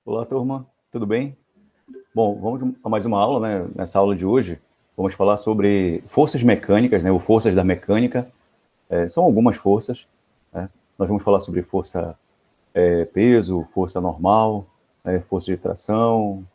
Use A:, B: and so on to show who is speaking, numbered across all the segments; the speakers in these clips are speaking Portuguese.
A: Olá, turma, tudo bem? Bom, vamos a mais uma aula, né? Nessa aula de hoje, vamos falar sobre forças mecânicas, né? Ou forças da mecânica. São algumas forças, né? Nós vamos falar sobre força peso, força normal, força de tração,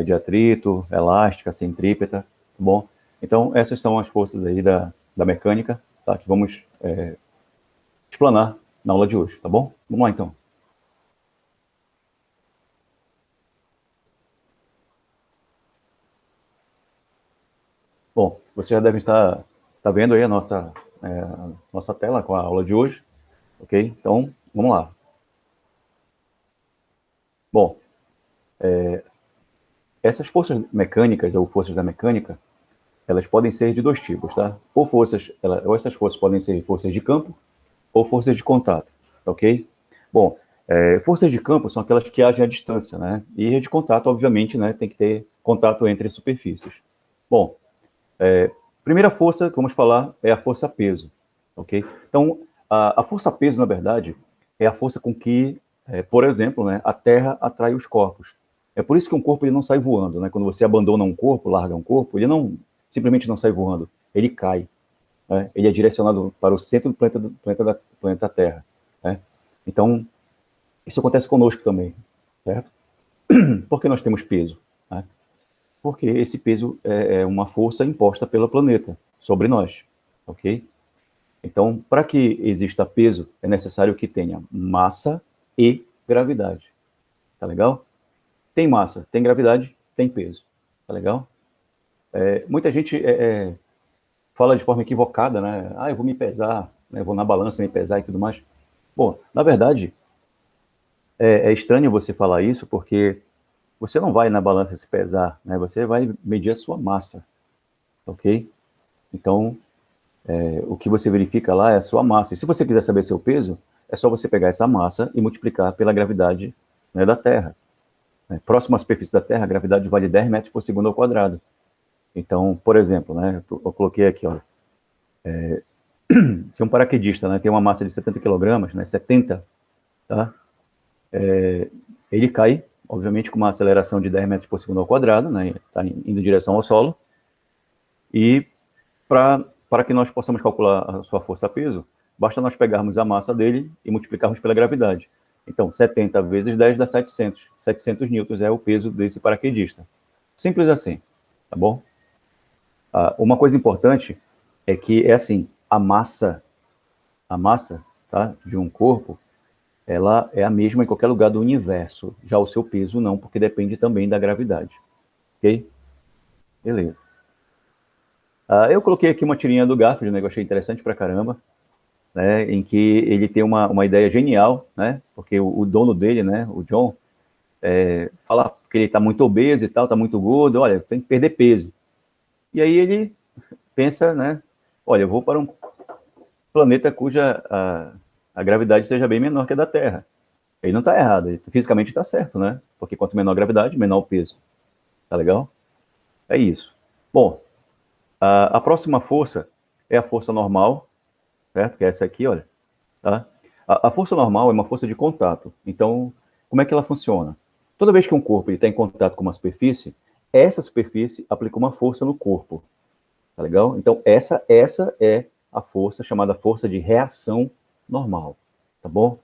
A: de atrito, elástica, centrípeta, tá bom? Então, essas são as forças aí da mecânica, tá? Que vamos explanar na aula de hoje, tá bom? Vamos lá, então. Bom, você já deve estar vendo aí a nossa tela com a aula de hoje, ok? Então, vamos lá. Bom, essas forças mecânicas ou forças da mecânica, elas podem ser de dois tipos, tá? Ou essas forças podem ser forças de campo ou forças de contato, ok? Bom, forças de campo são aquelas que agem à distância, né? E de contato, obviamente, né? Tem que ter contato entre superfícies. Bom, primeira força que vamos falar é a força peso, ok? Então, a força peso, na verdade, é a força com que, por exemplo, né, a Terra atrai os corpos. É por isso que um corpo ele não sai voando, né? Quando você abandona um corpo, larga um corpo, ele não simplesmente não sai voando, ele cai, né? Ele é direcionado para o centro do planeta Terra, né? Então, isso acontece conosco também, certo? Por que nós temos peso, né? Porque esse peso é uma força imposta pelo planeta sobre nós, ok? Então, para que exista peso, é necessário que tenha massa e gravidade, tá legal? Tem massa, tem gravidade, tem peso, tá legal? Muita gente fala de forma equivocada, né? Ah, eu vou me pesar, né? Vou na balança me pesar e tudo mais. Bom, na verdade, é estranho você falar isso porque você não vai na balança se pesar, né? Você vai medir a sua massa, ok? Então, o que você verifica lá é a sua massa. E se você quiser saber seu peso, é só você pegar essa massa e multiplicar pela gravidade, né, da Terra. Próximo à superfície da Terra, a gravidade vale 10 metros por segundo ao quadrado. Então, por exemplo, né, eu coloquei aqui, ó, se um paraquedista, né, tem uma massa de 70 quilogramas, né, 70, tá? Ele cai, obviamente, com uma aceleração de 10 metros por segundo ao quadrado, né, está indo em direção ao solo, e para que nós possamos calcular a sua força-peso, basta nós pegarmos a massa dele e multiplicarmos pela gravidade. Então, 70 vezes 10 dá 700. 700 newtons é o peso desse paraquedista. Simples assim, tá bom? Uma coisa importante é que é assim, a massa, tá, de um corpo, ela é a mesma em qualquer lugar do universo. Já o seu peso não, porque depende também da gravidade. Ok? Beleza. Eu coloquei aqui uma tirinha do Garfield, né, que eu achei interessante pra caramba, né, em que ele tem uma ideia genial, né, porque o dono dele, né, o John, fala que ele está muito obeso e tal, está muito gordo, olha, tem que perder peso. E aí ele pensa, né, olha, eu vou para um planeta cuja a gravidade seja bem menor que a da Terra. Ele não está errado, ele fisicamente está certo, né, porque quanto menor a gravidade, menor o peso. Tá legal? É isso. Bom, a próxima força é a força normal, certo? Que é essa aqui, olha. Tá? A força normal é uma força de contato. Então, como é que ela funciona? Toda vez que um corpo está em contato com uma superfície, essa superfície aplica uma força no corpo. Tá legal? Então, essa é a força chamada força de reação normal. Tá bom?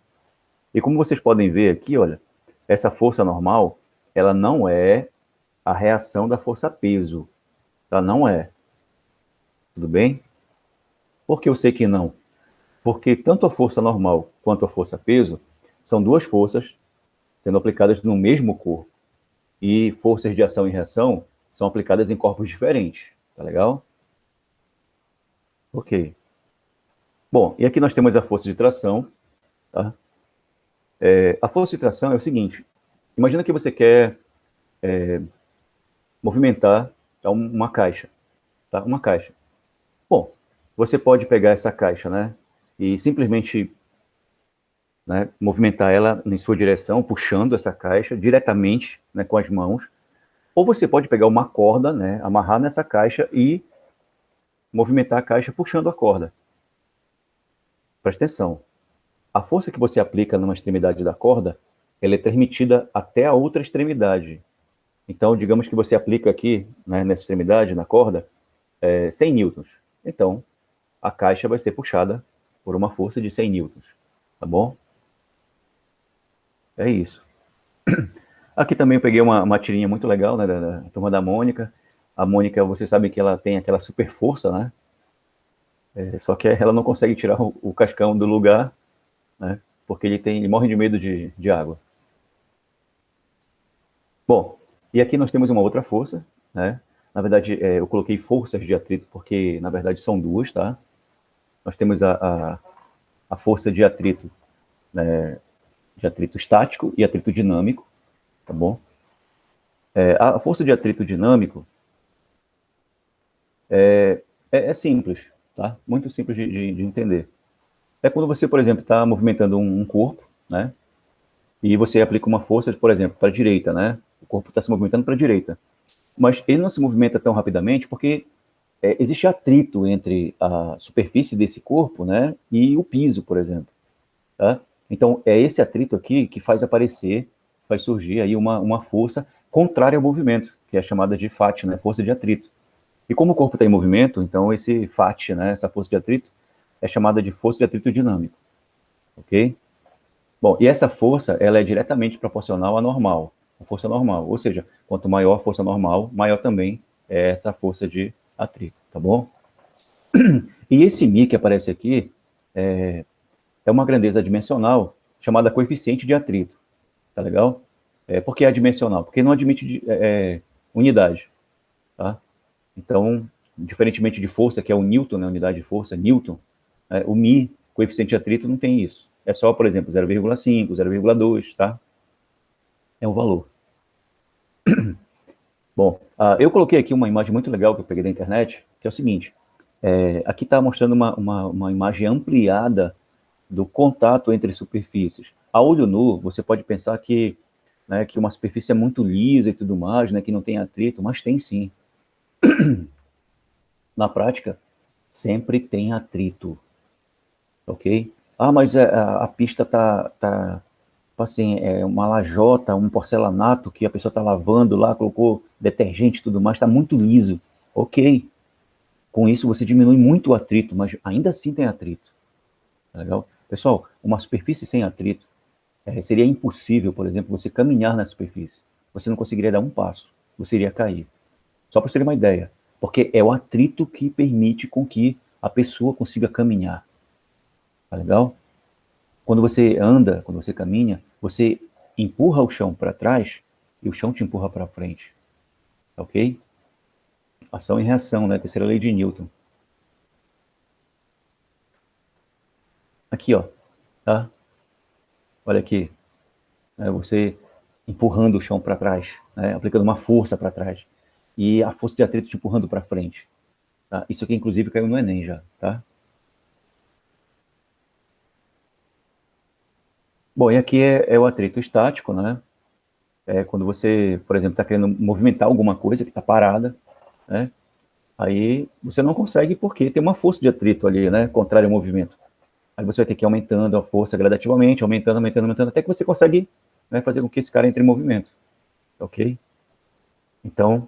A: E como vocês podem ver aqui, olha, essa força normal, ela não é a reação da força peso. Ela não é. Tudo bem? Por que eu sei que não? Porque tanto a força normal quanto a força peso são duas forças sendo aplicadas no mesmo corpo. E forças de ação e reação são aplicadas em corpos diferentes. Tá legal? Ok. Bom, e aqui nós temos a força de tração. Tá? A força de tração é o seguinte: imagina que você quer movimentar uma caixa. Tá? Uma caixa. Bom, você pode pegar essa caixa, né? E simplesmente, né, movimentar ela em sua direção, puxando essa caixa diretamente, né, com as mãos. Ou você pode pegar uma corda, né, amarrar nessa caixa e movimentar a caixa puxando a corda. Presta atenção. A força que você aplica numa extremidade da corda ela é transmitida até a outra extremidade. Então, digamos que você aplica aqui, né, nessa extremidade, na corda, 100 newtons. Então, a caixa vai ser puxada por uma força de 100 newtons, tá bom? É isso. Aqui também eu peguei uma tirinha muito legal, né, da turma da Mônica. A Mônica, você sabe que ela tem aquela super força, né? Só que ela não consegue tirar o Cascão do lugar, né? Porque ele morre de medo de água. Bom, e aqui nós temos uma outra força, né? Na verdade, eu coloquei forças de atrito porque, na verdade, são duas, tá? Nós temos a força de atrito estático e atrito dinâmico, tá bom? A força de atrito dinâmico é simples, tá? Muito simples de entender. É quando você, por exemplo, está movimentando um corpo, né? E você aplica uma força, por exemplo, para a direita, né? O corpo está se movimentando para a direita. Mas ele não se movimenta tão rapidamente porque existe atrito entre a superfície desse corpo, né? E o piso, por exemplo. Tá? Então, é esse atrito aqui que faz surgir aí uma força contrária ao movimento, que é chamada de FAT, né? Força de atrito. E como o corpo está em movimento, então esse FAT, né? Essa força de atrito, é chamada de força de atrito dinâmico, ok? Bom, e essa força, ela é diretamente proporcional à normal, à força normal. Ou seja, quanto maior a força normal, maior também é essa força de atrito, tá bom? E esse Mi que aparece aqui é uma grandeza dimensional chamada coeficiente de atrito, tá legal? Por que é dimensional? Porque não admite unidade, tá? Então, diferentemente de força, que é o Newton, né, unidade de força, Newton, o Mi, coeficiente de atrito, não tem isso. É só, por exemplo, 0,5, 0,2, tá? É o valor. Bom, eu coloquei aqui uma imagem muito legal que eu peguei da internet, que é o seguinte, aqui está mostrando uma imagem ampliada do contato entre superfícies. A olho nu, você pode pensar que, né, que uma superfície é muito lisa e tudo mais, né, que não tem atrito, mas tem sim. Na prática, sempre tem atrito, ok? Ah, mas a pista tá assim, uma lajota, um porcelanato que a pessoa está lavando lá, colocou detergente e tudo mais, está muito liso. Ok, com isso você diminui muito o atrito, mas ainda assim tem atrito. Tá legal? Pessoal, uma superfície sem atrito, seria impossível, por exemplo, você caminhar na superfície. Você não conseguiria dar um passo, você iria cair. Só para você ter uma ideia, porque é o atrito que permite com que a pessoa consiga caminhar. Tá legal? Quando você anda, quando você caminha, você empurra o chão para trás e o chão te empurra para frente. Tá ok? Ação e reação, né? Terceira lei de Newton. Aqui, ó. Tá? Olha aqui. Você empurrando o chão para trás, né? Aplicando uma força para trás. E a força de atrito te empurrando para frente. Tá? Isso aqui, inclusive, caiu no Enem já, tá? Bom, e aqui é o atrito estático, né? É quando você, por exemplo, está querendo movimentar alguma coisa que está parada, né? Aí você não consegue porque tem uma força de atrito ali, né? Contrária ao movimento. Aí você vai ter que ir aumentando a força gradativamente, aumentando, até que você consegue, né, fazer com que esse cara entre em movimento, ok? Então,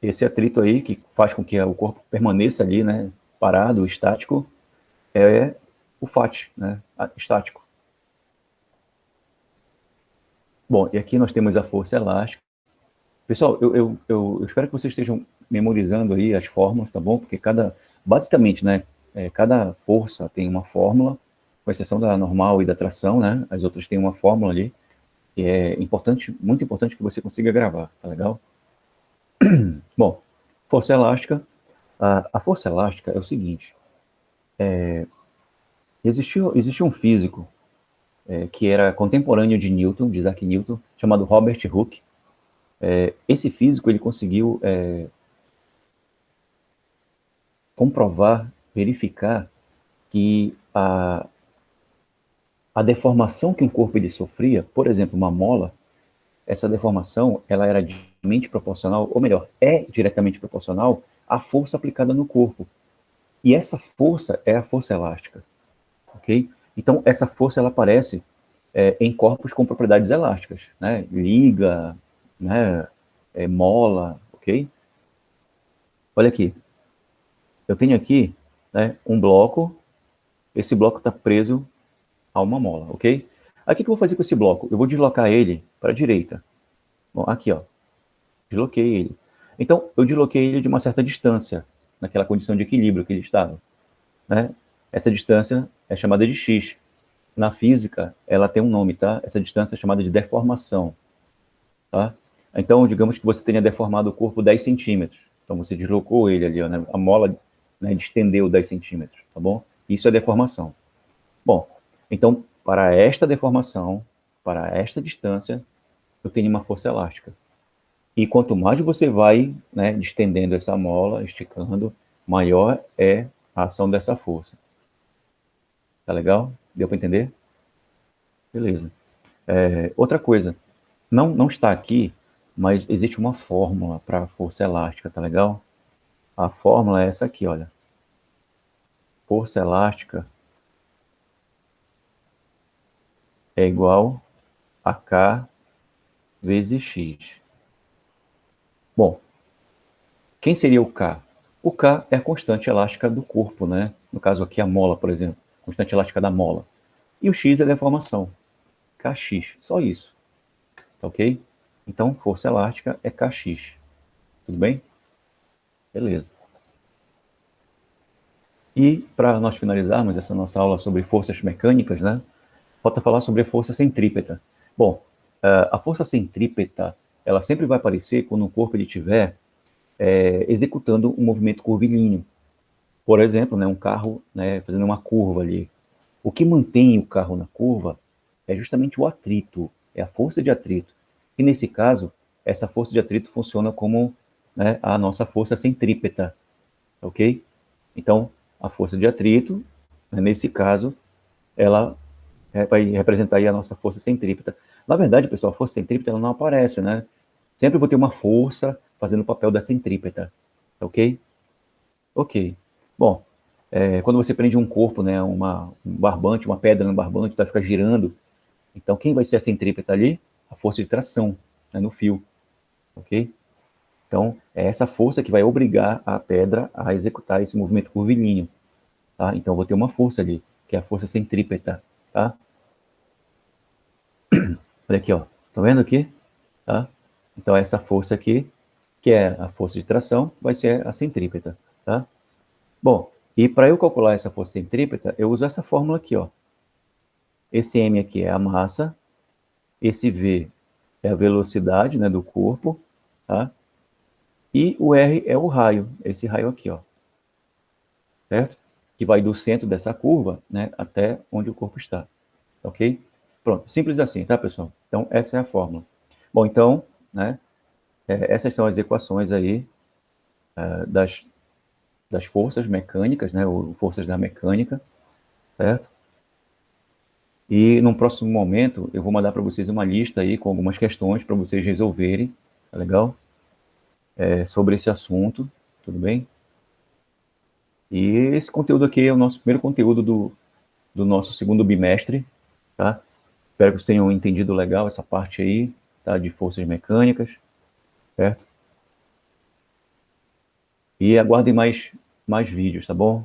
A: esse atrito aí, que faz com que o corpo permaneça ali, né, parado, estático, é o FAT, né, estático. Bom, e aqui nós temos a força elástica. Pessoal, eu espero que vocês estejam memorizando aí as fórmulas, tá bom? Porque basicamente, né, cada força tem uma fórmula, com exceção da normal e da tração, né? As outras têm uma fórmula ali, que é importante, muito importante que você consiga gravar, tá legal? Bom, força elástica. A força elástica é o seguinte, existiu um físico que era contemporâneo de Newton, de Isaac Newton, chamado Robert Hooke. Esse físico, ele conseguiu comprovar, verificar que a deformação que um corpo ele sofria, por exemplo, uma mola, essa deformação ela era diretamente proporcional, ou melhor, é diretamente proporcional à força aplicada no corpo. E essa força é a força elástica, ok? Então, essa força ela aparece em corpos com propriedades elásticas, né? Liga, né? Mola, ok? Olha aqui, eu tenho aqui, né, um bloco, esse bloco está preso a uma mola, ok? Aí o que eu vou fazer com esse bloco? Eu vou deslocar ele para a direita. Bom, aqui, ó, desloquei ele. Então, eu desloquei ele de uma certa distância, naquela condição de equilíbrio que ele estava, né? Essa distância é chamada de x. Na física, ela tem um nome, tá? Essa distância é chamada de deformação, tá? Então, digamos que você tenha deformado o corpo 10 centímetros. Então, você deslocou ele ali, ó, né? A mola, né, distendeu 10 centímetros, tá bom? Isso é deformação. Bom, então, para esta deformação, para esta distância, eu tenho uma força elástica. E quanto mais você vai, né, distendendo essa mola, esticando, maior é a ação dessa força. Tá legal? Deu para entender? Beleza. Outra coisa, não está aqui, mas existe uma fórmula para força elástica, tá legal? A fórmula é essa aqui, olha. Força elástica é igual a K vezes X. Bom, quem seria o K? O K é a constante elástica do corpo, né? No caso aqui, a mola, por exemplo. Constante elástica da mola. E o X é a deformação. Kx, só isso. Tá ok? Então, força elástica é Kx. Tudo bem? Beleza. E, para nós finalizarmos essa nossa aula sobre forças mecânicas, né? Falta falar sobre a força centrípeta. Bom, a força centrípeta, ela sempre vai aparecer quando o corpo estiver executando um movimento curvilíneo. Por exemplo, né, um carro, né, fazendo uma curva ali. O que mantém o carro na curva é justamente o atrito, é a força de atrito. E nesse caso, essa força de atrito funciona como, né, a nossa força centrípeta, ok? Então, a força de atrito, né, nesse caso, ela vai representar aí a nossa força centrípeta. Na verdade, pessoal, a força centrípeta ela não aparece, né? Sempre vou ter uma força fazendo o papel da centrípeta, ok? Ok. Bom, quando você prende um corpo, né, um barbante, uma pedra no barbante, vai ficar girando. Então, quem vai ser a centrípeta ali? A força de tração, né, no fio, ok? Então, é essa força que vai obrigar a pedra a executar esse movimento curvilíneo, tá? Então, eu vou ter uma força ali, que é a força centrípeta, tá? Olha aqui, ó. Tá vendo aqui? Tá? Então, essa força aqui, que é a força de tração, vai ser a centrípeta, tá? Bom, e para eu calcular essa força centrípeta, eu uso essa fórmula aqui, ó. Esse m aqui é a massa, esse v é a velocidade, né, do corpo, tá? E o r é o raio, esse raio aqui, ó. Certo? Que vai do centro dessa curva, né, até onde o corpo está, ok? Pronto, simples assim, tá, pessoal? Então, essa é a fórmula. Bom, então, né, essas são as equações aí das forças mecânicas, né, ou forças da mecânica, certo? E num próximo momento eu vou mandar para vocês uma lista aí com algumas questões para vocês resolverem, tá legal? Sobre esse assunto, tudo bem? E esse conteúdo aqui é o nosso primeiro conteúdo do nosso segundo bimestre, tá? Espero que vocês tenham entendido legal essa parte aí, tá? De forças mecânicas, certo? E aguardem mais vídeos, tá bom?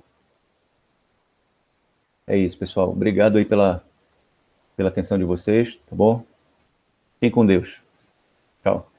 A: É isso, pessoal. Obrigado aí pela atenção de vocês, tá bom? Fiquem com Deus. Tchau.